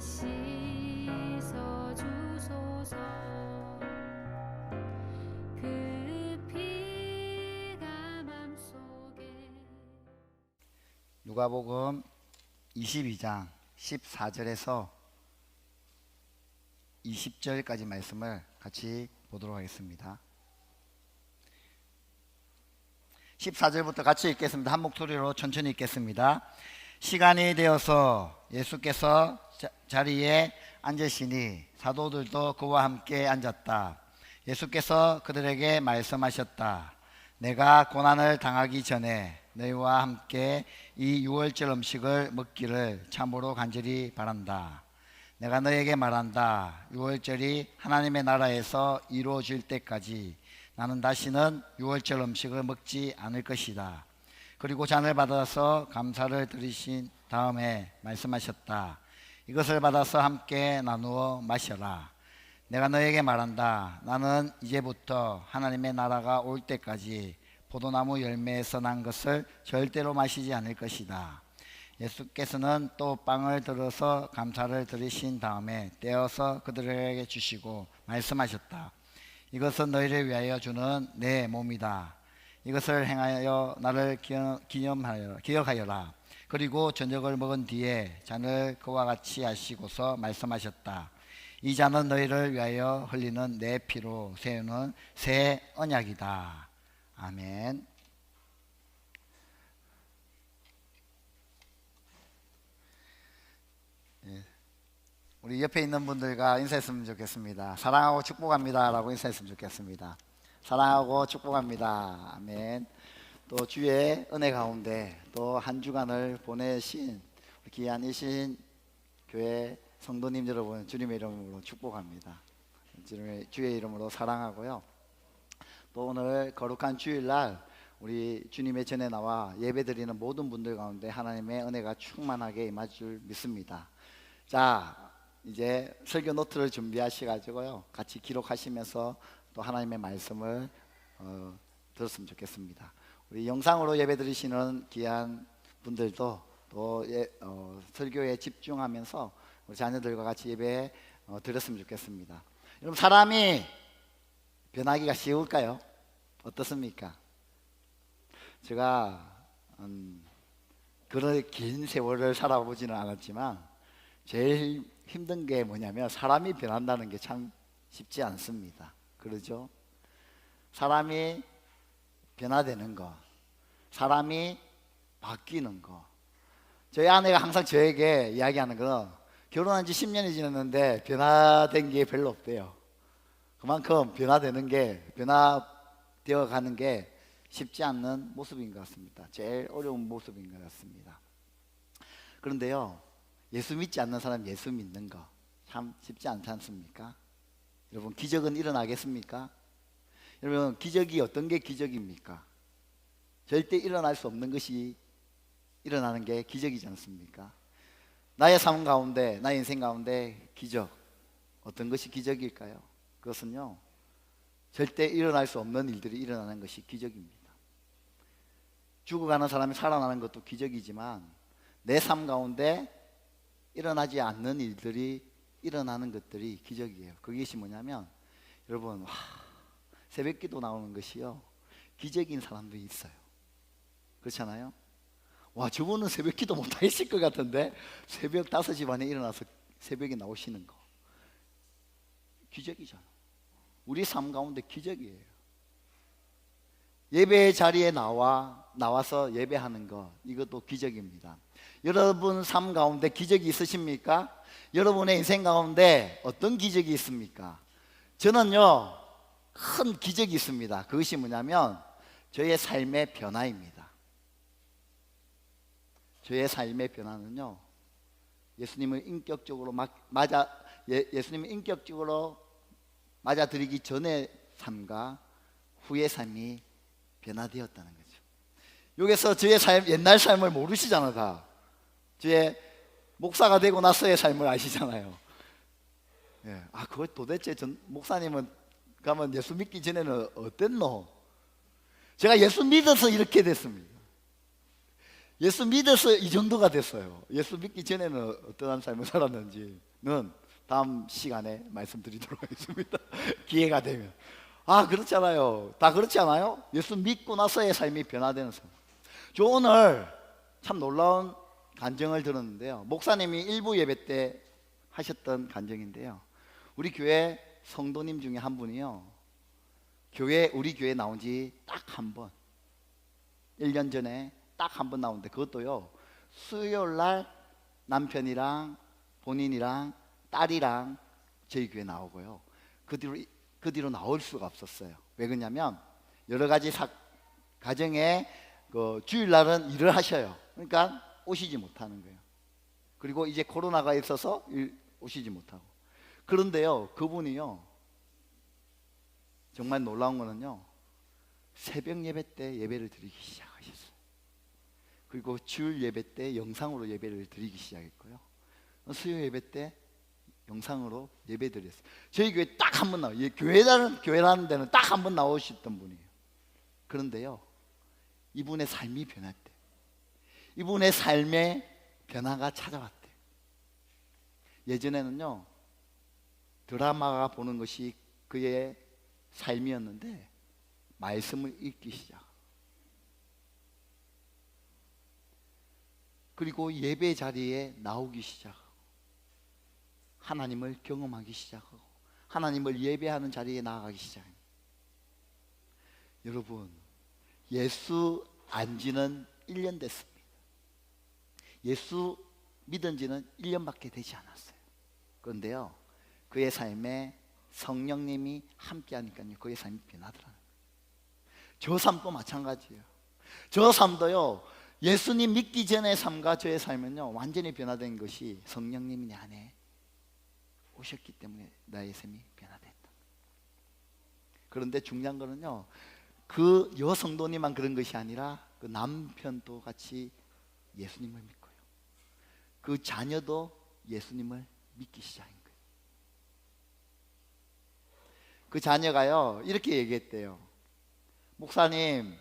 씻어 주소서. 그 피가 맘속에. 누가복음 22장 14절에서 20절까지 말씀을 같이 보도록 하겠습니다. 14절부터 같이 읽겠습니다. 한 목소리로 천천히 읽겠습니다. 시간이 되어서 예수께서 자리에 앉으시니 사도들도 그와 함께 앉았다. 예수께서 그들에게 말씀하셨다. 내가 고난을 당하기 전에 너희와 함께 이 유월절 음식을 먹기를 참으로 간절히 바란다. 내가 너에게 말한다. 유월절이 하나님의 나라에서 이루어질 때까지 나는 다시는 유월절 음식을 먹지 않을 것이다. 그리고 잔을 받아서 감사를 드리신 다음에 말씀하셨다. 이것을 받아서 함께 나누어 마셔라. 내가 너에게 말한다. 나는 이제부터 하나님의 나라가 올 때까지 포도나무 열매에서 난 것을 절대로 마시지 않을 것이다. 예수께서는 또 빵을 들어서 감사를 드리신 다음에 떼어서 그들에게 주시고 말씀하셨다. 이것은 너희를 위하여 주는 내 몸이다. 이것을 행하여 나를 기억하여라. 그리고 저녁을 먹은 뒤에 잔을 그와 같이 하시고서 말씀하셨다. 이 잔은 너희를 위하여 흘리는 내 피로 세우는 새 언약이다. 아멘. 우리 옆에 있는 분들과 인사했으면 좋겠습니다. 사랑하고 축복합니다 라고 인사했으면 좋겠습니다. 사랑하고 축복합니다. 아멘. 또 주의 은혜 가운데 또 한 주간을 보내신 귀한 이신 교회 성도님 여러분, 주님의 이름으로 축복합니다. 주의 이름으로 사랑하고요. 또 오늘 거룩한 주일날 우리 주님의 전에 나와 예배드리는 모든 분들 가운데 하나님의 은혜가 충만하게 임할 줄 믿습니다. 자, 이제 설교 노트를 준비하셔가지고요, 같이 기록하시면서 또 하나님의 말씀을 들었으면 좋겠습니다. 우리 영상으로 예배 드리시는 귀한 분들도 또 설교에 집중하면서 우리 자녀들과 같이 예배 드렸으면 좋겠습니다. 여러분, 사람이 변하기가 쉬울까요? 어떻습니까? 제가 그런 긴 세월을 살아보지는 않았지만 제일 힘든 게 뭐냐면 사람이 변한다는 게 참 쉽지 않습니다. 그러죠? 사람이 변화되는 거, 사람이 바뀌는 거. 저희 아내가 항상 저에게 이야기하는 건 결혼한 지 10년이 지났는데 변화된 게 별로 없대요. 그만큼 변화되어 가는 게 쉽지 않는 모습인 것 같습니다. 제일 어려운 모습인 것 같습니다. 그런데요, 예수 믿지 않는 사람 예수 믿는 거 참 쉽지 않지 않습니까? 여러분, 기적은 일어나겠습니까? 여러분, 기적이 어떤 게 기적입니까? 절대 일어날 수 없는 것이 일어나는 게 기적이지 않습니까? 나의 삶 가운데, 나의 인생 가운데 기적, 어떤 것이 기적일까요? 그것은요, 절대 일어날 수 없는 일들이 일어나는 것이 기적입니다. 죽어가는 사람이 살아나는 것도 기적이지만 내 삶 가운데 일어나지 않는 일들이 일어나는 것들이 기적이에요. 그것이 뭐냐면, 여러분, 새벽기도 나오는 것이요, 기적인 사람도 있어요. 그렇잖아요? 와, 저분은 새벽기도 못하실 것 같은데 새벽 5시 반에 일어나서 새벽에 나오시는 거 기적이잖아. 우리 삶 가운데 기적이에요. 예배 자리에 나와서 예배하는 거, 이것도 기적입니다. 여러분 삶 가운데 기적이 있으십니까? 여러분의 인생 가운데 어떤 기적이 있습니까? 저는요, 큰 기적이 있습니다. 그것이 뭐냐면 저의 삶의 변화입니다. 저의 삶의 변화는요, 예수님을 인격적으로 맞아들이기 전의 삶과 후의 삶이 변화되었다는 거죠. 여기서 저의 옛날 삶을 모르시잖아. 다 저의 목사가 되고 나서의 삶을 아시잖아요. 그거 도대체 목사님은 가면 예수 믿기 전에는 어땠노? 제가 예수 믿어서 이렇게 됐습니다. 예수 믿어서 이 정도가 됐어요. 예수 믿기 전에는 어떠한 삶을 살았는지는 다음 시간에 말씀드리도록 하겠습니다. 기회가 되면. 아, 그렇잖아요. 다 그렇지 않아요? 예수 믿고 나서의 삶이 변화되는 삶. 저 오늘 참 놀라운 간증을 들었는데요. 목사님이 일부 예배 때 하셨던 간증인데요. 우리 교회 성도님 중에 한 분이요, 우리 교회 나온 지 딱 한 번, 1년 전에 딱 한 번 나오는데, 그것도요 수요일 날 남편이랑 본인이랑 딸이랑 저희 교회 나오고요, 그 뒤로 나올 수가 없었어요. 왜 그러냐면 여러 가지 가정에 주일날은 일을 하셔요. 그러니까 오시지 못하는 거예요. 그리고 이제 코로나가 있어서 오시지 못하고. 그런데요, 그분이요 정말 놀라운 거는요, 새벽 예배 때 예배를 드리기 시작하셨어요. 그리고 주일 예배 때 영상으로 예배를 드리기 시작했고요, 수요 예배 때 영상으로 예배 드렸어요. 저희 교회 딱 한 번 나와요. 교회라는 데는 딱 한 번 나오셨던 분이에요. 그런데요, 이분의 삶이 변했대. 이분의 삶에 변화가 찾아왔대. 예전에는요 드라마가 보는 것이 그의 삶이었는데, 말씀을 읽기 시작, 그리고 예배 자리에 나오기 시작하고, 하나님을 경험하기 시작하고, 하나님을 예배하는 자리에 나아가기 시작합니다. 여러분, 예수 안 지는 1년 됐습니다. 예수 믿은 지는 1년밖에 되지 않았어요. 그런데요, 그의 삶에 성령님이 함께 하니까요, 그의 삶이 변하더라고요. 저 삶도 마찬가지예요. 저 삶도요, 예수님 믿기 전의 삶과 저의 삶은요 완전히 변화된 것이 성령님이 내 안에 오셨기 때문에 나의 삶이 변화됐다. 그런데 중요한 거는요, 그 여성도님만 그런 것이 아니라 그 남편도 같이 예수님을 믿고요, 그 자녀도 예수님을 믿기 시작한 거예요. 그 자녀가요 이렇게 얘기했대요. 목사님,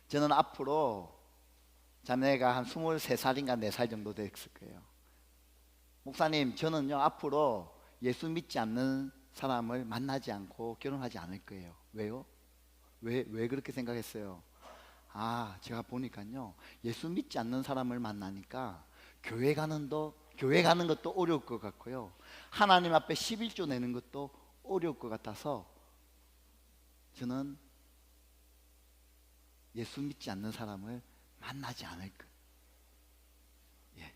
저는 앞으로, 자네가 한 23살인가 4살 정도 됐을 거예요. 목사님, 저는요 앞으로 예수 믿지 않는 사람을 만나지 않고 결혼하지 않을 거예요. 왜요? 왜 그렇게 생각했어요? 아, 제가 보니까요 예수 믿지 않는 사람을 만나니까 교회 가는 것도 어려울 것 같고요, 하나님 앞에 11조 내는 것도 어려울 것 같아서 저는 예수 믿지 않는 사람을 만나지 않을 거예요. 예.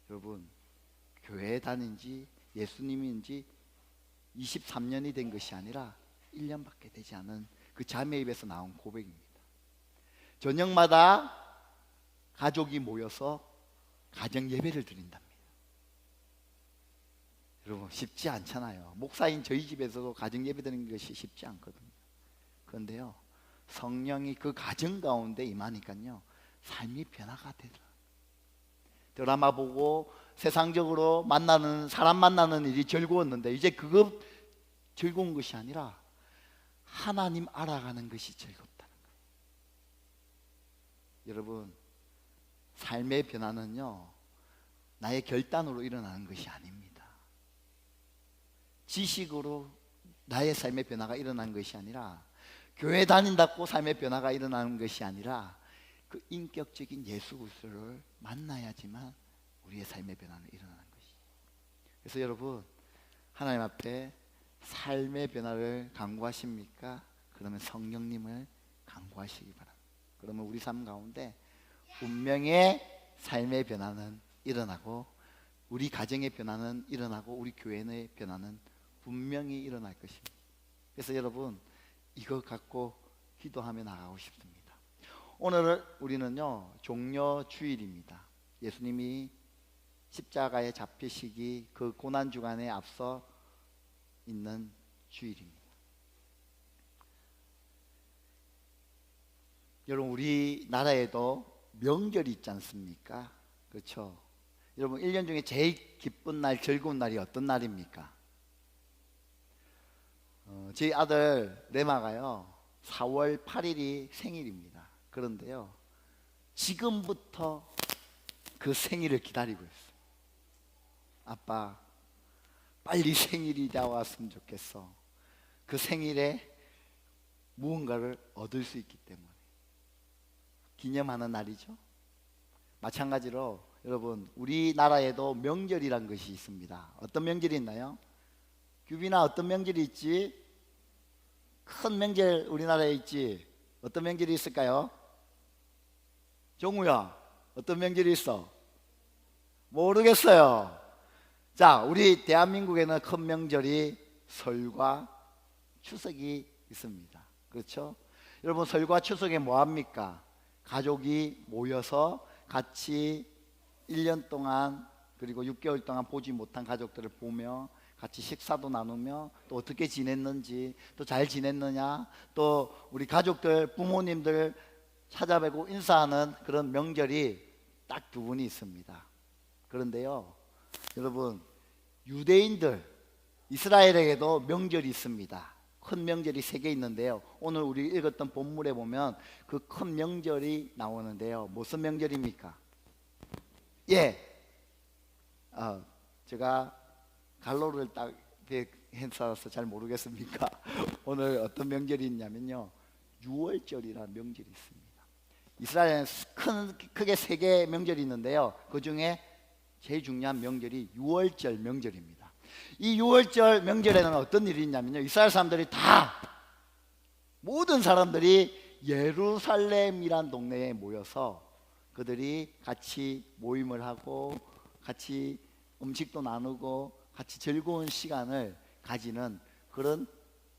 여러분, 교회에 다닌 지 예수님인지 23년이 된 것이 아니라 1년밖에 되지 않은 그 자매 입에서 나온 고백입니다. 저녁마다 가족이 모여서 가정 예배를 드린답니다. 여러분, 쉽지 않잖아요. 목사인 저희 집에서도 가정 예배 드리는 것이 쉽지 않거든요. 그런데요, 성령이 그 가정 가운데 임하니까요 삶이 변화가 되더라고요. 드라마 보고 세상적으로 사람 만나는 일이 즐거웠는데, 이제 그거 즐거운 것이 아니라 하나님 알아가는 것이 즐겁다는 거예요. 여러분, 삶의 변화는요 나의 결단으로 일어나는 것이 아닙니다. 지식으로 나의 삶의 변화가 일어나는 것이 아니라, 교회 다닌다고 삶의 변화가 일어나는 것이 아니라, 그 인격적인 예수 그리스도를 만나야지만 우리의 삶의 변화는 일어나는 것이죠. 그래서 여러분, 하나님 앞에 삶의 변화를 간구하십니까? 그러면 성령님을 간구하시기 바랍니다. 그러면 우리 삶 가운데 운명의 삶의 변화는 일어나고, 우리 가정의 변화는 일어나고, 우리 교회의 변화는 분명히 일어날 것입니다. 그래서 여러분, 이거 갖고 기도하며 나가고 싶습니다. 오늘 우리는요 종려 주일입니다. 예수님이 십자가에 잡히시기 그 고난 주간에 앞서 있는 주일입니다. 여러분, 우리나라에도 명절이 있지 않습니까? 그렇죠? 여러분, 1년 중에 제일 기쁜 날, 즐거운 날이 어떤 날입니까? 저희 아들 레마가요 4월 8일이 생일입니다. 그런데요 지금부터 그 생일을 기다리고 있어요. 아빠, 빨리 생일이 다가왔으면 좋겠어. 그 생일에 무언가를 얻을 수 있기 때문에 기념하는 날이죠. 마찬가지로 여러분, 우리나라에도 명절이란 것이 있습니다. 어떤 명절이 있나요? 규빈아, 어떤 명절이 있지? 큰 명절 우리나라에 있지? 어떤 명절이 있을까요? 정우야, 어떤 명절이 있어? 모르겠어요. 자, 우리 대한민국에는 큰 명절이 설과 추석이 있습니다. 그렇죠? 여러분, 설과 추석에 뭐 합니까? 가족이 모여서 같이 1년 동안 그리고 6개월 동안 보지 못한 가족들을 보며 같이 식사도 나누며 또 어떻게 지냈는지, 또 잘 지냈느냐, 또 우리 가족들, 부모님들 찾아뵈고 인사하는 그런 명절이 딱 두 분이 있습니다. 그런데요, 여러분, 유대인들, 이스라엘에게도 명절이 있습니다. 큰 명절이 3개 있는데요, 오늘 우리 읽었던 본문에 보면 그 큰 명절이 나오는데요, 무슨 명절입니까? 예, 제가 갈로를 딱 해서 잘 모르겠습니까? 오늘 어떤 명절이 있냐면요, 유월절이라는 명절이 있습니다. 이스라엘에는 크게 3개 명절이 있는데요, 그 중에 제일 중요한 명절이 유월절 명절입니다. 이 유월절 명절에는 어떤 일이 있냐면요, 이스라엘 사람들이 다, 모든 사람들이 예루살렘이란 동네에 모여서 그들이 같이 모임을 하고 같이 음식도 나누고 같이 즐거운 시간을 가지는 그런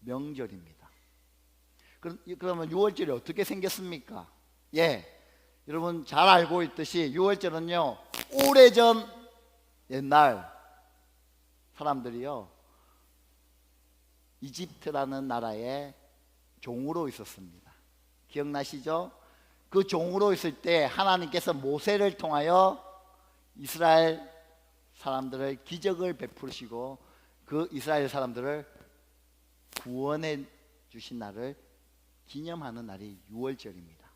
명절입니다. 그러면 유월절이 어떻게 생겼습니까? 예, 여러분 잘 알고 있듯이 유월절은요, 오래전 옛날 사람들이요, 이집트라는 나라에 종으로 있었습니다. 기억나시죠? 그 종으로 있을 때 하나님께서 모세를 통하여 이스라엘 사람들을 기적을 베푸시고 그 이스라엘 사람들을 구원해 주신 날을 기념하는 날이 유월절입니다.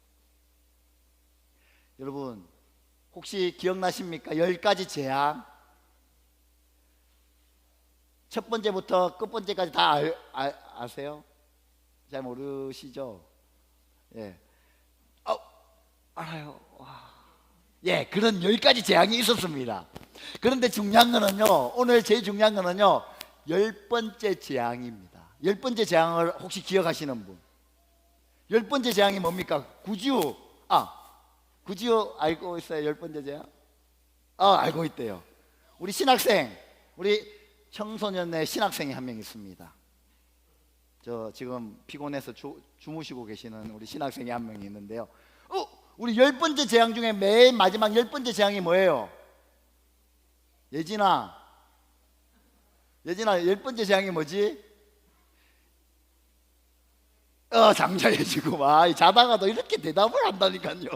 여러분, 혹시 기억나십니까? 10가지 재앙, 첫 번째부터 끝 번째까지 다 아세요? 잘 모르시죠? 예, 알아요. 와. 예, 그런 10가지 재앙이 있었습니다. 그런데 중요한 거는요, 오늘 제일 중요한 거는요, 10번째 재앙입니다. 10번째 재앙을 혹시 기억하시는 분? 10번째 재앙이 뭡니까? 구지우. 구지우 알고 있어요? 10번째 재앙? 알고 있대요. 우리 신학생, 우리 청소년의 신학생이 한 명 있습니다. 저 지금 피곤해서 주무시고 계시는 우리 신학생이 한 명이 있는데요, 우리 10번째 재앙 중에 맨 마지막 10번째 재앙이 뭐예요? 예진아 10번째 재앙이 뭐지? 장자해지고 막 자다가도 이렇게 대답을 한다니까요.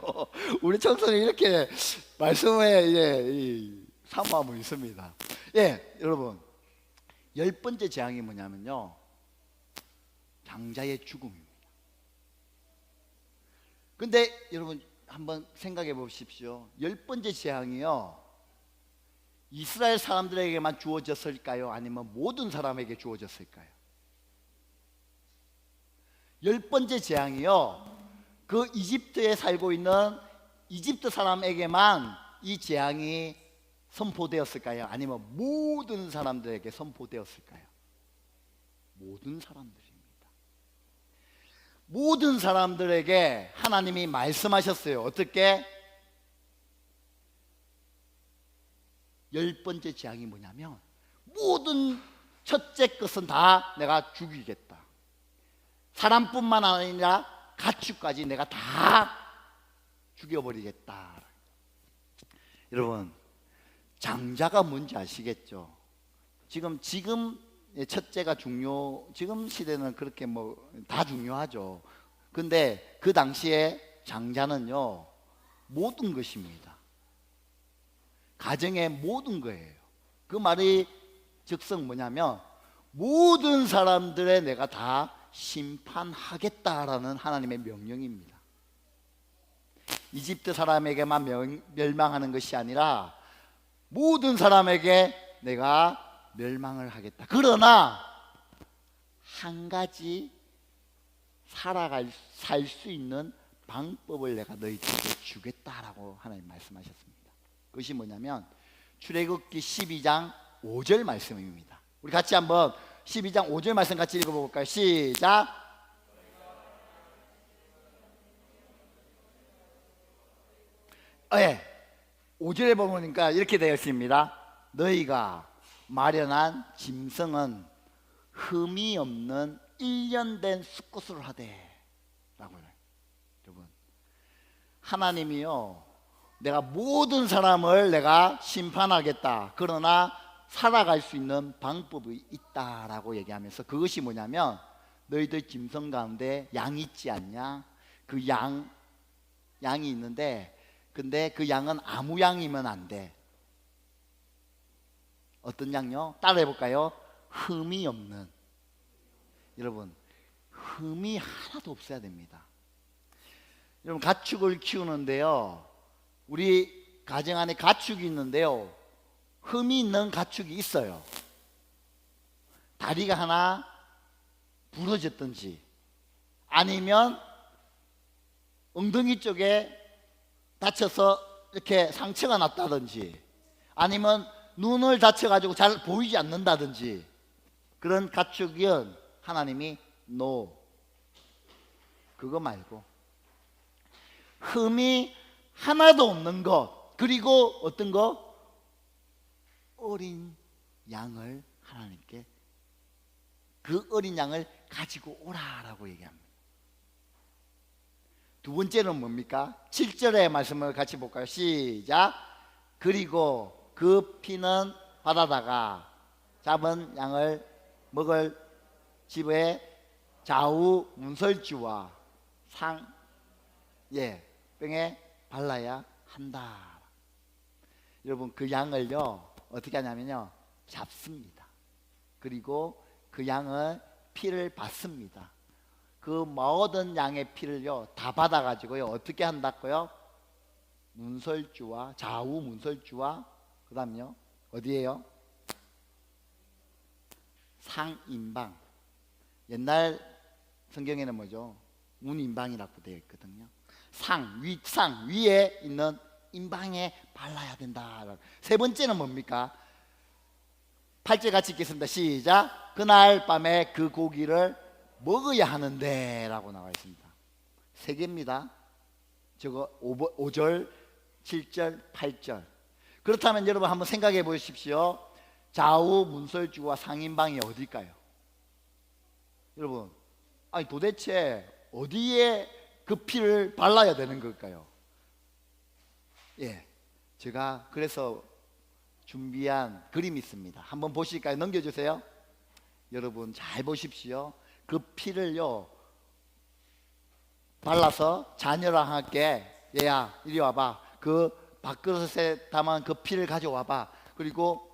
우리 청소년이 이렇게 말씀에 사모함이 있습니다. 예, 여러분, 10번째 재앙이 뭐냐면요, 장자의 죽음입니다. 근데 여러분 한번 생각해 보십시오. 10번째 재앙이요, 이스라엘 사람들에게만 주어졌을까요? 아니면 모든 사람에게 주어졌을까요? 10번째 재앙이요, 그 이집트에 살고 있는 이집트 사람에게만 이 재앙이 선포되었을까요? 아니면 모든 사람들에게 선포되었을까요? 모든 사람들입니다. 모든 사람들에게 하나님이 말씀하셨어요. 어떻게? 10번째 재앙이 뭐냐면, 모든 첫째 것은 다 내가 죽이겠다. 사람뿐만 아니라 가축까지 내가 다 죽여버리겠다. 여러분, 장자가 뭔지 아시겠죠? 지금 첫째가 지금 시대는 그렇게 다 중요하죠. 근데 그 당시에 장자는요, 모든 것입니다. 가정의 모든 거예요. 그 말이 즉슨 뭐냐면, 모든 사람들의 내가 다 심판하겠다라는 하나님의 명령입니다. 이집트 사람에게만 멸망하는 것이 아니라 모든 사람에게 내가 멸망을 하겠다. 그러나 한 가지 살 수 있는 방법을 내가 너희들에게 주겠다라고 하나님 말씀하셨습니다. 그것이 뭐냐면 출애굽기 12장 5절 말씀입니다. 우리 같이 한번 12장 5절 말씀 같이 읽어볼까요? 시작. 예, 5절에 보니까 이렇게 되어 있습니다. 너희가 마련한 짐승은 흠이 없는 1년 된 수컷으로 하되 라고요. 여러분, 하나님이요, 내가 모든 사람을 내가 심판하겠다. 그러나 살아갈 수 있는 방법이 있다라고 얘기하면서, 그것이 뭐냐면 너희들 짐승 가운데 양이 있지 않냐? 그 양이 있는데, 근데 그 양은 아무 양이면 안 돼. 어떤 양요? 따라해 볼까요? 흠이 없는. 여러분, 흠이 하나도 없어야 됩니다. 여러분, 가축을 키우는데요, 우리 가정 안에 가축이 있는데요, 흠이 있는 가축이 있어요. 다리가 하나 부러졌든지, 아니면 엉덩이 쪽에 다쳐서 이렇게 상처가 났다든지, 아니면 눈을 다쳐가지고 잘 보이지 않는다든지, 그런 가축은 하나님이 NO, 그거 말고 흠이 하나도 없는 것, 그리고 어떤 것? 어린 양을 하나님께, 그 어린 양을 가지고 오라라고 얘기합니다. 두 번째는 뭡니까? 7절의 말씀을 같이 볼까요? 시작. 그리고 그 피는 바다다가 잡은 양을 먹을 집에 좌우 문설주와 병에 발라야 한다. 여러분, 그 양을요 어떻게 하냐면요, 잡습니다. 그리고 그 양을 피를 받습니다. 그 모든 양의 피를요 다 받아가지고요 어떻게 한다고요? 문설주와 좌우 문설주와 그 다음요 어디에요? 상인방. 옛날 성경에는 뭐죠? 문인방이라고 되어 있거든요. 상 위에 있는 인방에 발라야 된다. 세 번째는 뭡니까? 8절 같이 읽겠습니다. 시작. 그날 밤에 그 고기를 먹어야 하는데 라고 나와 있습니다. 세 개입니다. 저거 5절, 7절, 8절. 그렇다면 여러분 한번 생각해 보십시오. 좌우 문설주와 상인방이 어딜까요? 여러분, 아니 도대체 어디에 그 피를 발라야 되는 걸까요? 예, 제가 그래서 준비한 그림이 있습니다. 한번 보실까요? 넘겨주세요. 여러분 잘 보십시오. 그 피를요 발라서 자녀랑 함께, 얘야 이리 와봐, 그 밥그릇에 담은 그 피를 가져와봐. 그리고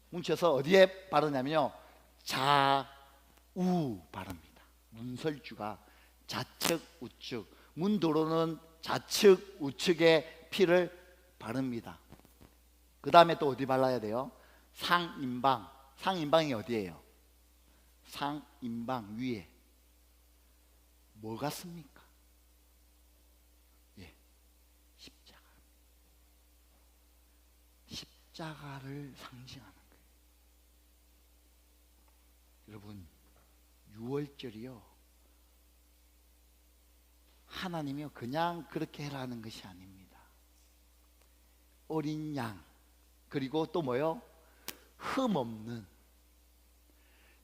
뭉쳐서 어디에 바르냐면요 좌우 바릅니다. 문설주가 좌측 우측, 문도로는 좌측 우측에 피를 바릅니다. 그 다음에 또 어디 발라야 돼요? 상인방. 상인방이 어디예요? 상인방 위에 뭐 같습니까? 예, 십자가. 십자가를 상징하는 거예요. 여러분, 6월절이요 하나님이요 그냥 그렇게 해라는 것이 아닙니다. 어린 양, 그리고 또 뭐요? 흠 없는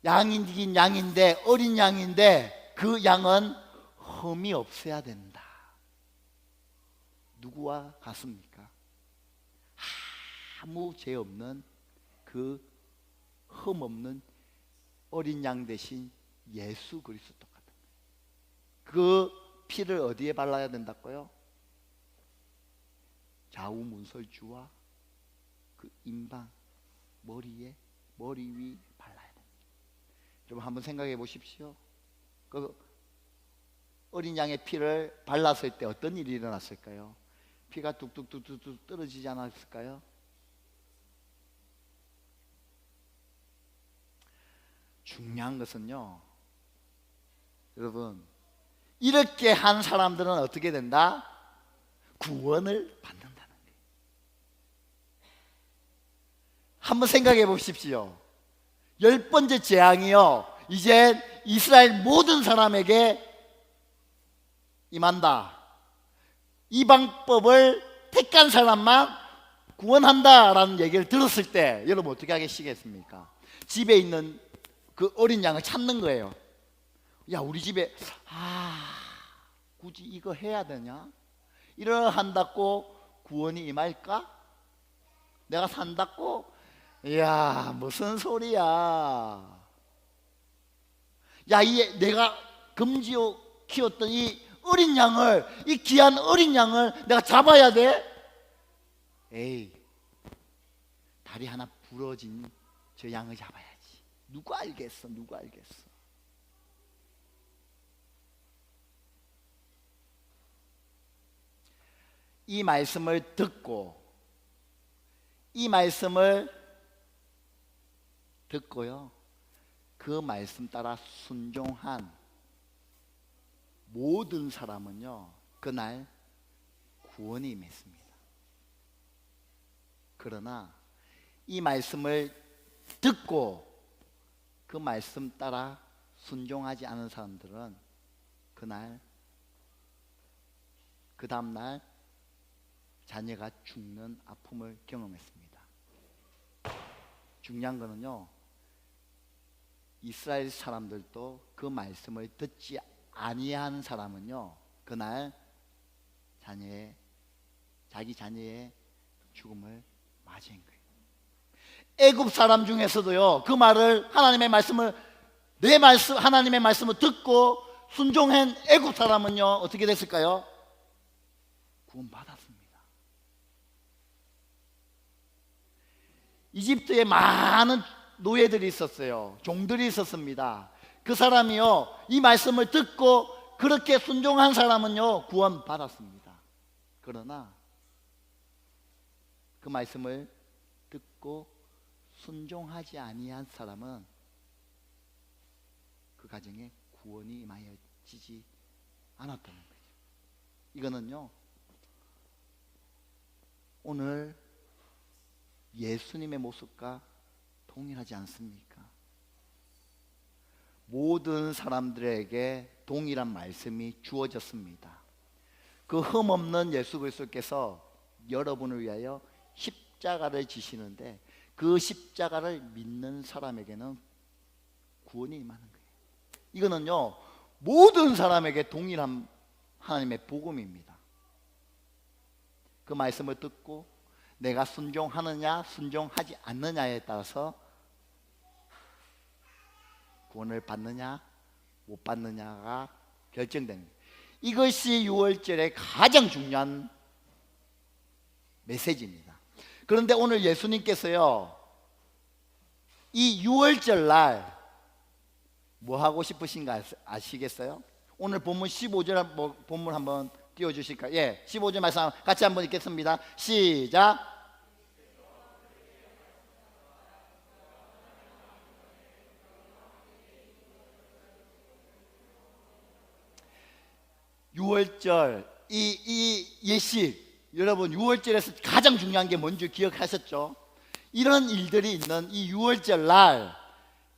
양이긴 양인데, 어린 양인데 그 양은 흠이 없어야 된다. 누구와 같습니까? 아무 죄 없는 그 흠 없는 어린 양 대신 예수 그리스도 같은 거예요. 그 피를 어디에 발라야 된다고요? 좌우 문설주와 그 인방 머리 위 발라야 됩니다. 여러분 한번 생각해 보십시오. 그 어린 양의 피를 발랐을 때 어떤 일이 일어났을까요? 피가 뚝뚝뚝뚝 떨어지지 않았을까요? 중요한 것은요, 여러분, 이렇게 한 사람들은 어떻게 된다? 구원을 받는다는 거예요. 한번 생각해 보십시오. 10번째 재앙이요, 이제 이스라엘 모든 사람에게 임한다. 이 방법을 택한 사람만 구원한다라는 얘기를 들었을 때 여러분 어떻게 하시겠습니까? 집에 있는 그 어린 양을 찾는 거예요. 야, 우리 집에 굳이 이거 해야 되냐? 이러한다고 구원이 임할까? 내가 산다고? 이야, 무슨 소리야. 야, 이 내가 금지어 키웠던 이 어린 양을, 이 귀한 어린 양을 내가 잡아야 돼? 에이, 다리 하나 부러진 저 양을 잡아야지. 누가 알겠어? 누가 알겠어? 이 말씀을 듣고, 이 말씀을 듣고요, 그 말씀 따라 순종한 모든 사람은요, 그날 구원이 임했습니다. 그러나 이 말씀을 듣고 그 말씀 따라 순종하지 않은 사람들은 그날, 그 다음날 자녀가 죽는 아픔을 경험했습니다. 중요한 거는요, 이스라엘 사람들도 그 말씀을 듣지 아니한 사람은요, 그날 자기 자녀의 죽음을 맞이한 거예요. 애굽 사람 중에서도요, 그 말을, 하나님의 말씀을, 하나님의 말씀을 듣고 순종한 애굽 사람은요, 어떻게 됐을까요? 구원받았습니다. 이집트에 많은 노예들이 있었어요. 종들이 있었습니다. 그 사람이요, 이 말씀을 듣고 그렇게 순종한 사람은요, 구원받았습니다. 그러나 그 말씀을 듣고 순종하지 아니한 사람은 그 가정에 구원이 임하여지지 않았다는 거죠. 이거는요, 오늘 예수님의 모습과 동일하지 않습니까? 모든 사람들에게 동일한 말씀이 주어졌습니다. 그 흠없는 예수 그리스도께서 여러분을 위하여 십자가를 지시는데, 그 십자가를 믿는 사람에게는 구원이 임하는 거예요. 이거는요, 모든 사람에게 동일한 하나님의 복음입니다. 그 말씀을 듣고 내가 순종하느냐 순종하지 않느냐에 따라서 구원을 받느냐 못 받느냐가 결정됩니다. 이것이 6월절의 가장 중요한 메시지입니다. 그런데 오늘 예수님께서요, 이 6월절 날 뭐 하고 싶으신가 아시겠어요? 오늘 본문 15절 본문 한번 띄워주실까요? 예, 15절 말씀 같이 한번 읽겠습니다. 시작. 6월절 이 예식, 여러분 6월절에서 가장 중요한 게 뭔지 기억하셨죠? 이런 일들이 있는 이 6월절 날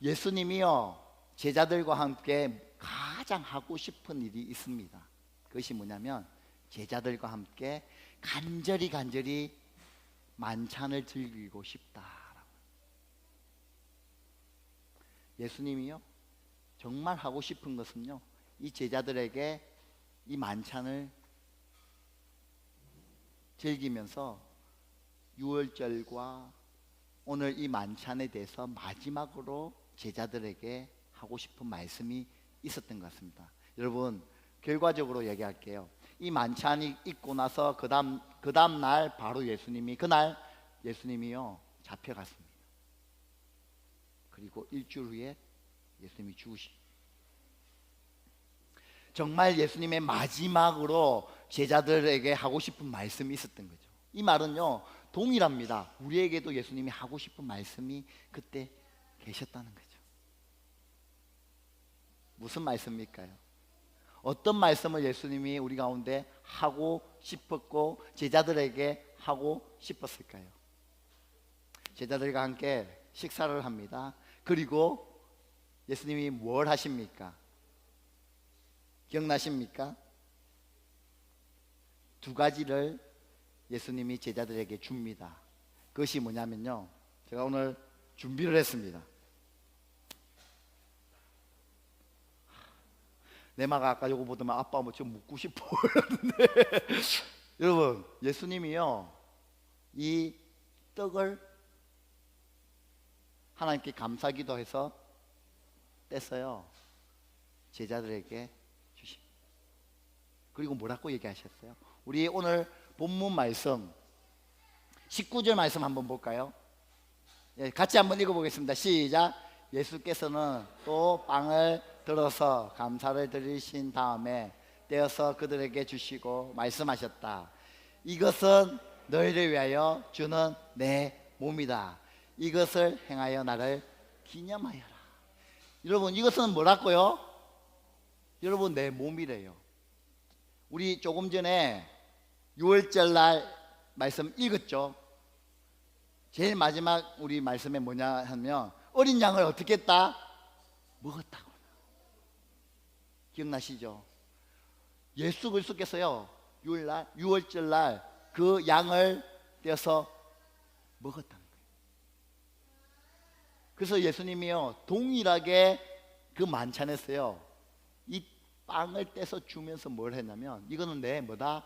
예수님이요, 제자들과 함께 가장 하고 싶은 일이 있습니다. 그것이 뭐냐면 제자들과 함께 간절히 만찬을 즐기고 싶다. 예수님이요, 정말 하고 싶은 것은요, 이 제자들에게 이 만찬을 즐기면서 6월절과 오늘 이 만찬에 대해서 마지막으로 제자들에게 하고 싶은 말씀이 있었던 것 같습니다. 여러분, 결과적으로 얘기할게요. 이 만찬이 있고 나서 그 다음 날 바로 그날 예수님이요, 잡혀갔습니다. 그리고 일주일 후에 예수님이 죽으시. 정말 예수님의 마지막으로 제자들에게 하고 싶은 말씀이 있었던 거죠. 이 말은요 동일합니다. 우리에게도 예수님이 하고 싶은 말씀이 그때 계셨다는 거죠. 무슨 말씀일까요? 어떤 말씀을 예수님이 우리 가운데 하고 싶었고 제자들에게 하고 싶었을까요? 제자들과 함께 식사를 합니다. 그리고 예수님이 뭘 하십니까? 기억나십니까? 두 가지를 예수님이 제자들에게 줍니다. 그것이 뭐냐면요, 제가 오늘 준비를 했습니다. 내 마가 아까 요거 보더만 아빠 뭐 좀 묻고 싶어 그러는데 여러분 예수님이요 이 떡을 하나님께 감사기도 해서 떼서요 제자들에게 주십니다. 그리고 뭐라고 얘기하셨어요? 우리 오늘 본문 말씀 19절 말씀 한번 볼까요? 예, 같이 한번 읽어보겠습니다. 시작. 예수께서는 또 빵을 들어서 감사를 드리신 다음에 떼어서 그들에게 주시고 말씀하셨다. 이것은 너희를 위하여 주는 내 몸이다. 이것을 행하여 나를 기념하여라. 여러분 이것은 뭐라고요? 여러분 내 몸이래요. 우리 조금 전에 6월절 날 말씀 읽었죠. 제일 마지막 우리 말씀에 뭐냐 하면 어린 양을 어떻게 했다? 먹었다고. 기억나시죠? 예수 그리스도께서요 6월절 날 그 양을 떼어서 먹었다는 거예요. 그래서 예수님이요 동일하게 그 만찬에서요 이 빵을 떼서 주면서 뭘 했냐면 이거는 내 뭐다?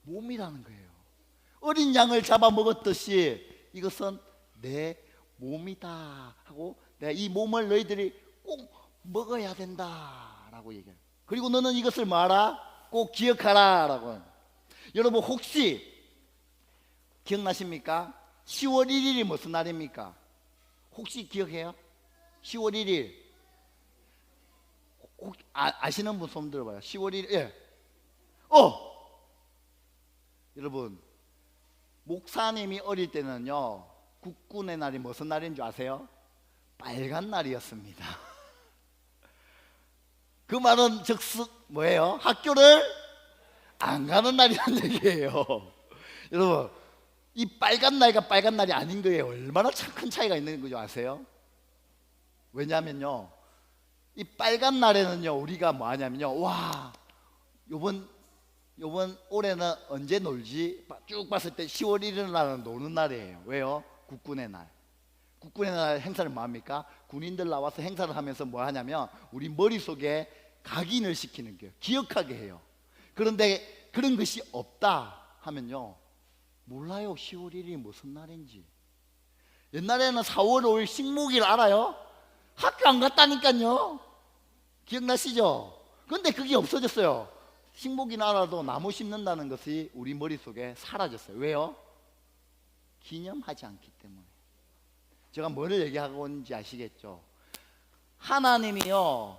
몸이라는 거예요. 어린 양을 잡아 먹었듯이 이것은 내 몸이다 하고 내가 이 몸을 너희들이 꼭 먹어야 된다 라고 얘기해요. 그리고 너는 이것을 뭐하라? 꼭 기억하라 라고. 여러분 혹시 기억나십니까? 10월 1일이 무슨 날입니까? 혹시 기억해요? 10월 1일 아시는 분 손 들어봐요. 10월 1일 예. 여러분 목사님이 어릴 때는요 국군의 날이 무슨 날인 줄 아세요? 빨간 날이었습니다. 그 말은 즉슨 뭐예요? 학교를 안 가는 날이라는 얘기예요. 여러분 이 빨간 날과 빨간 날이 아닌 거예요. 얼마나 큰 차이가 있는 거죠 아세요? 왜냐하면요 이 빨간 날에는요 우리가 뭐 하냐면요 와 요번 올해는 언제 놀지? 쭉 봤을 때 10월 1일 날은 노는 날이에요. 왜요? 국군의 날. 국군의 날 행사를 뭐 합니까? 군인들 나와서 행사를 하면서 뭐 하냐면 우리 머릿속에 각인을 시키는 거예요. 기억하게 해요. 그런데 그런 것이 없다 하면요 몰라요. 10월 1일이 무슨 날인지. 옛날에는 4월 5일 식목일 알아요? 학교 안 갔다니까요. 기억나시죠? 근데 그게 없어졌어요. 식목일 알아도 나무 심는다는 것이 우리 머릿속에 사라졌어요. 왜요? 기념하지 않기 때문에. 제가 뭐를 얘기하고 있는지 아시겠죠? 하나님이요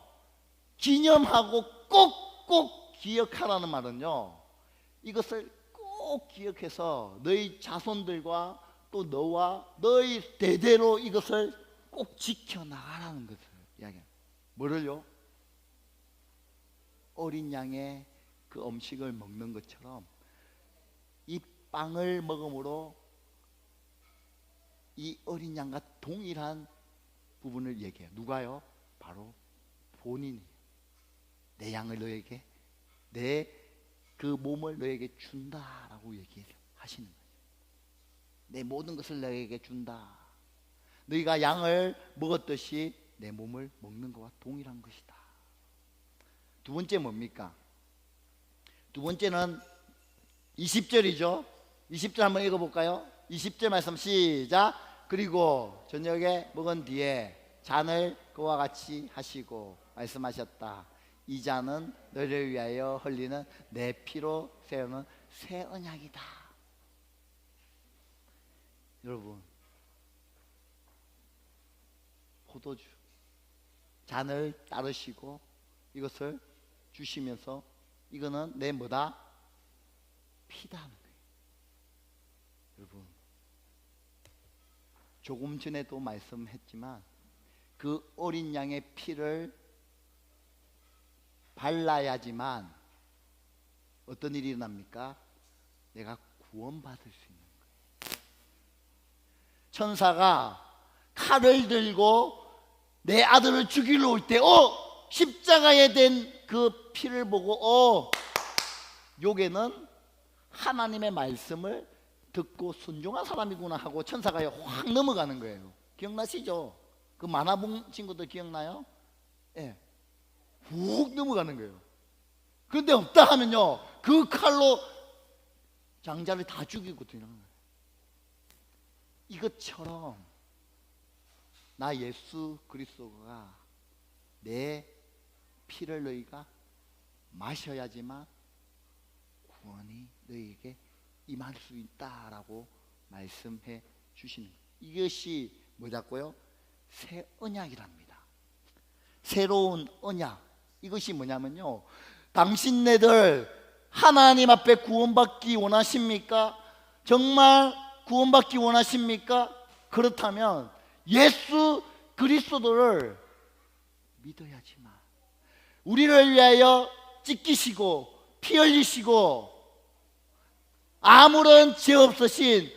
기념하고 꼭꼭 기억하라는 말은요 이것을 꼭 기억해서 너희 자손들과 또 너와 너희 대대로 이것을 꼭 지켜나가라는 것을 이야기해요. 뭐를요? 어린 양의 그 음식을 먹는 것처럼 이 빵을 먹음으로 이 어린 양과 동일한 부분을 얘기해요. 누가요? 바로 본인이에요. 내 양을 너에게 내 그 몸을 너에게 준다라고 얘기하시는 거예요. 내 모든 것을 너에게 준다. 너희가 양을 먹었듯이 내 몸을 먹는 것과 동일한 것이다. 두 번째 뭡니까? 두 번째는 20절이죠. 20절 한번 읽어볼까요? 20절 말씀 시작. 그리고 저녁에 먹은 뒤에 잔을 그와 같이 하시고 말씀하셨다. 이 잔은 너희를 위하여 흘리는 내 피로 세우는 새 언약이다. 여러분 포도주 잔을 따르시고 이것을 주시면서 이거는 내 뭐다? 피다 하는 거예요. 여러분, 조금 전에도 말씀했지만 그 어린 양의 피를 발라야지만 어떤 일이 일어납니까? 내가 구원받을 수 있는 거예요. 천사가 칼을 들고 내 아들을 죽이러 올 때 십자가에 된 그 피를 보고 요게는 하나님의 말씀을 듣고 순종한 사람이구나 하고 천사가 확 넘어가는 거예요. 기억나시죠? 그 만화 본 친구들 기억나요? 예. 훅 넘어가는 거예요. 그런데 없다 하면요, 그 칼로 장자를 다 죽이고 들어가는 거예요. 이것처럼 나 예수 그리스도가 내 피를 너희가 마셔야지만 구원이 너희에게 임할 수 있다라고 말씀해 주시는 거예요. 이것이 뭐냐고요? 새 언약이랍니다. 새로운 언약. 이것이 뭐냐면요, 당신네들 하나님 앞에 구원받기 원하십니까? 정말 구원받기 원하십니까? 그렇다면 예수 그리스도를 믿어야지만, 우리를 위하여 찢기시고 피 흘리시고 아무런 죄 없으신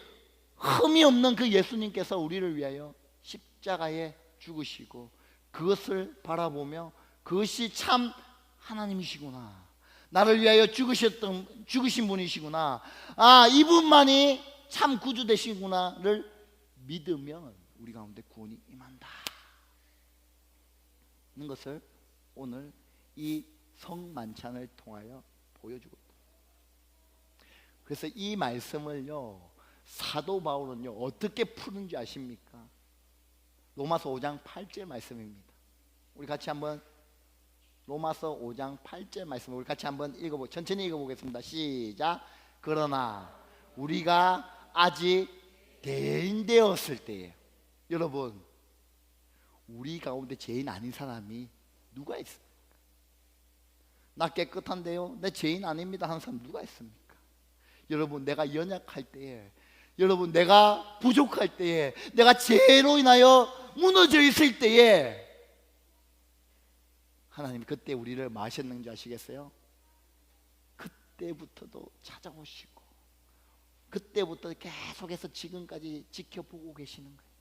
흠이 없는 그 예수님께서 우리를 위하여 십자가에 죽으시고 그것을 바라보며 그것이 참 하나님이시구나, 나를 위하여 죽으신 분이시구나, 이분만이 참 구주 되시구나를 믿으면 우리 가운데 구원이 임한다 는 것을 오늘 이 성만찬을 통하여 보여주고 있다. 그래서 이 말씀을요, 사도 바울은요 어떻게 푸는지 아십니까? 로마서 5장 8절 말씀입니다. 우리 같이 한번 로마서 5장 8절 말씀 우리 같이 한번 천천히 읽어보겠습니다. 시작. 그러나 우리가 아직 죄인 되었을 때에, 여러분, 우리 가운데 죄인 아닌 사람이 누가 있습니까? 나 깨끗한데요, 내 죄인 아닙니다 하는 사람 누가 있습니까? 여러분, 내가 연약할 때에, 여러분, 내가 부족할 때에, 내가 죄로 인하여 무너져 있을 때에 하나님 그때 우리를 뭐 하셨는지 아시겠어요? 그때부터도 찾아오시고 그때부터 계속해서 지금까지 지켜보고 계시는 거예요.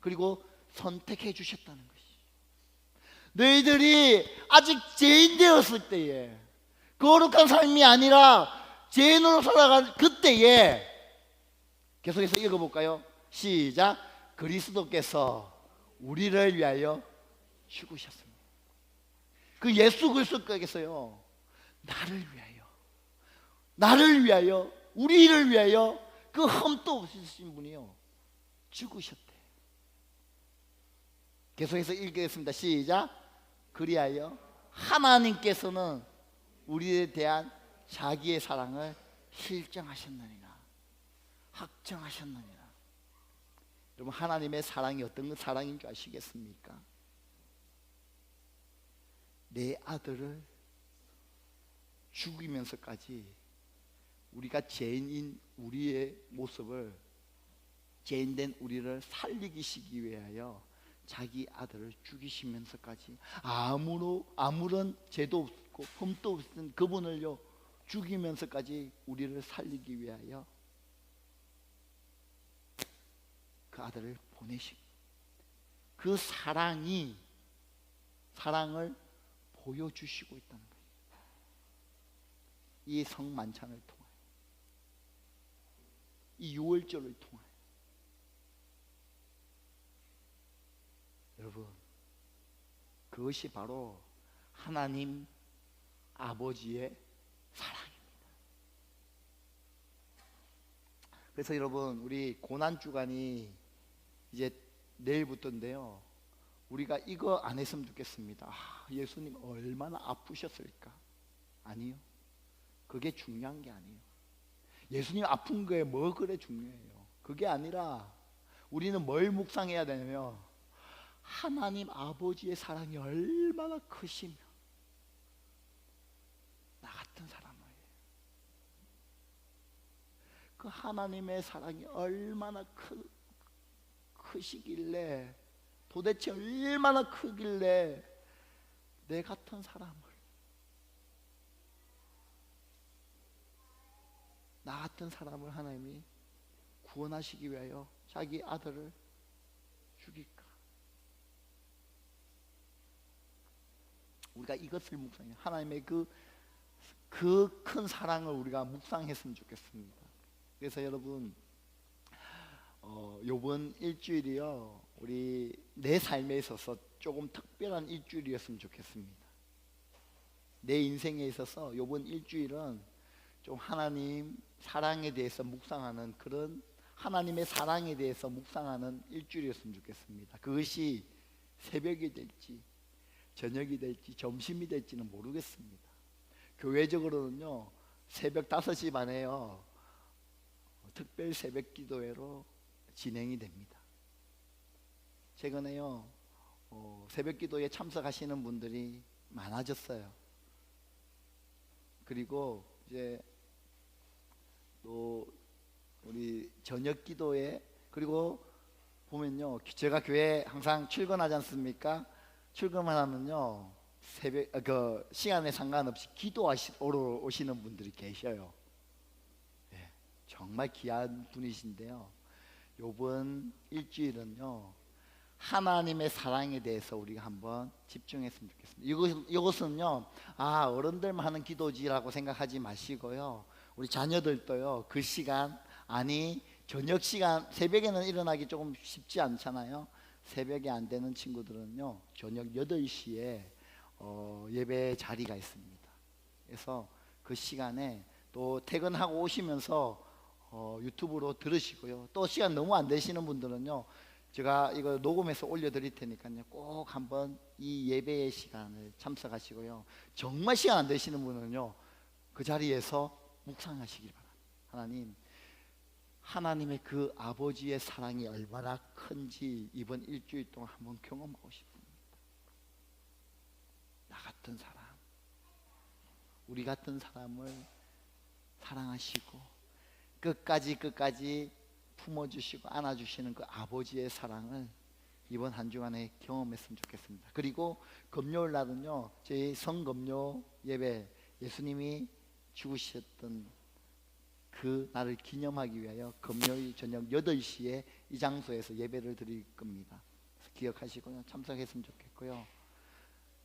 그리고 선택해 주셨다는 것이, 너희들이 아직 죄인 되었을 때에, 거룩한 삶이 아니라 죄인으로 살아간 그때에, 계속해서 읽어볼까요? 시작. 그리스도께서 우리를 위하여 죽으셨습니다. 그 예수 그리스도께서요 나를 위하여 우리를 위하여 그 흠도 없으신 분이요 죽으셨대. 계속해서 읽겠습니다. 시작. 그리하여 하나님께서는 우리에 대한 자기의 사랑을 실정하셨느니라, 확정하셨느니라. 여러분, 하나님의 사랑이 어떤 사랑인 줄 아시겠습니까? 내 아들을 죽이면서까지 우리가 죄인인 우리의 모습을, 죄인된 우리를 살리시기 위하여 자기 아들을 죽이시면서까지 아무런 죄도 없고 흠도 없는 그분을요 죽이면서까지 우리를 살리기 위하여 그 아들을 보내신, 그 사랑을 보여주시고 있다는 거예요. 이 성만찬을 통하여, 이 유월절을 통하여. 여러분, 그것이 바로 하나님 아버지의 사랑입니다. 그래서 여러분, 우리 고난주간이 이제 내일부터인데요, 우리가 이거 안 했으면 좋겠습니다. 예수님 얼마나 아프셨을까? 아니요, 그게 중요한 게 아니에요. 예수님 아픈 거에 뭐 그래 중요해요? 그게 아니라 우리는 뭘 묵상해야 되냐면, 하나님 아버지의 사랑이 얼마나 크시며 그 하나님의 사랑이 얼마나 크시길래, 도대체 얼마나 크길래 내 같은 사람을, 나 같은 사람을 하나님이 구원하시기 위하여 자기 아들을 죽일까? 우리가 이것을 묵상해, 하나님의 그 큰 사랑을 우리가 묵상했으면 좋겠습니다. 그래서 여러분, 요번 일주일이요, 우리 내 삶에 있어서 조금 특별한 일주일이었으면 좋겠습니다. 내 인생에 있어서 요번 일주일은 좀 하나님 사랑에 대해서 묵상하는, 그런 하나님의 사랑에 대해서 묵상하는 일주일이었으면 좋겠습니다. 그것이 새벽이 될지 저녁이 될지 점심이 될지는 모르겠습니다. 교회적으로는요, 새벽 5시 반에요, 특별 새벽 기도회로 진행이 됩니다. 최근에요, 새벽 기도에 참석하시는 분들이 많아졌어요. 그리고 이제 또 우리 저녁 기도회, 그리고 보면요, 제가 교회 항상 출근하지 않습니까? 출근하면요, 새벽 그 시간에 상관없이 기도하시러 오시는 분들이 계셔요. 네, 정말 귀한 분이신데요, 요번 일주일은요, 하나님의 사랑에 대해서 우리가 한번 집중했으면 좋겠습니다. 이것은요, 어른들만 하는 기도지라고 생각하지 마시고요, 우리 자녀들도요, 그 시간, 아니 저녁 시간, 새벽에는 일어나기 조금 쉽지 않잖아요. 새벽에 안 되는 친구들은요, 저녁 8시에 예배 자리가 있습니다. 그래서 그 시간에 또 퇴근하고 오시면서 유튜브로 들으시고요, 또 시간 너무 안 되시는 분들은요, 제가 이거 녹음해서 올려드릴 테니까요, 꼭 한번 이 예배의 시간을 참석하시고요, 정말 시간 안 되시는 분은요, 그 자리에서 묵상하시길 바랍니다. 하나님의 그 아버지의 사랑이 얼마나 큰지 이번 일주일 동안 한번 경험하고 싶습니다. 나 같은 사람, 우리 같은 사람을 사랑하시고 끝까지 품어주시고 안아주시는 그 아버지의 사랑을 이번 한 주간에 경험했으면 좋겠습니다. 그리고 금요일 날은요, 저희 성금요 예배, 예수님이 죽으셨던 그 날을 기념하기 위하여 금요일 저녁 8시에 이 장소에서 예배를 드릴 겁니다. 기억하시고요, 참석했으면 좋겠고요,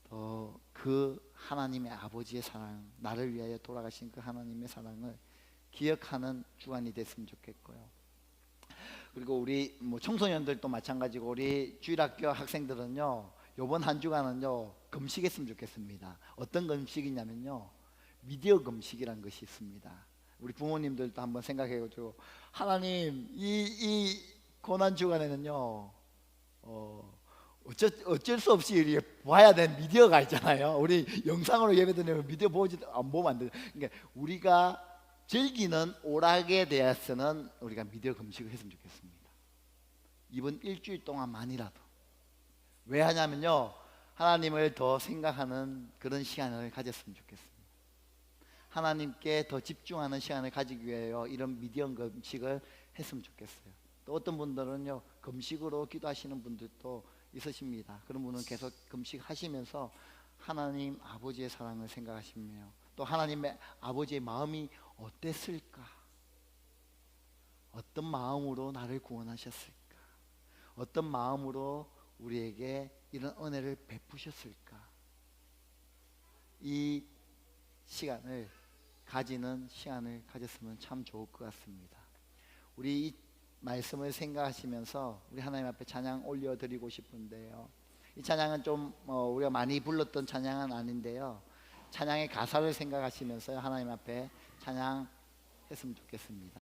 또 그 하나님의 아버지의 사랑, 나를 위하여 돌아가신 그 하나님의 사랑을 기억하는 주간이 됐으면 좋겠고요. 그리고 우리 청소년들도 마찬가지고 우리 주일학교 학생들은요, 이번 한 주간은요, 금식했으면 좋겠습니다. 어떤 금식이냐면요, 미디어 금식이라는 것이 있습니다. 우리 부모님들도 한번 생각해보죠. 하나님, 이 고난 주간에는요, 어쩔 수 없이 이렇게 봐야 되는 미디어가 있잖아요. 우리 영상으로 예배드리면 미디어 안 보면 안 돼요. 그러니까 우리가 즐기는 오락에 대해서는 우리가 미디어 금식을 했으면 좋겠습니다. 이번 일주일 동안만이라도. 왜 하냐면요, 하나님을 더 생각하는 그런 시간을 가졌으면 좋겠습니다. 하나님께 더 집중하는 시간을 가지기 위하여 이런 미디어 금식을 했으면 좋겠어요. 또 어떤 분들은요, 금식으로 기도하시는 분들도 있으십니다. 그런 분은 계속 금식하시면서 하나님 아버지의 사랑을 생각하시며, 또 하나님의 아버지의 마음이 어땠을까? 어떤 마음으로 나를 구원하셨을까? 어떤 마음으로 우리에게 이런 은혜를 베푸셨을까? 이 시간을 가지는 시간을 가졌으면 참 좋을 것 같습니다. 우리 이 말씀을 생각하시면서 우리 하나님 앞에 찬양 올려드리고 싶은데요, 이 찬양은 좀 우리가 많이 불렀던 찬양은 아닌데요, 찬양의 가사를 생각하시면서 하나님 앞에 찬양했으면 좋겠습니다.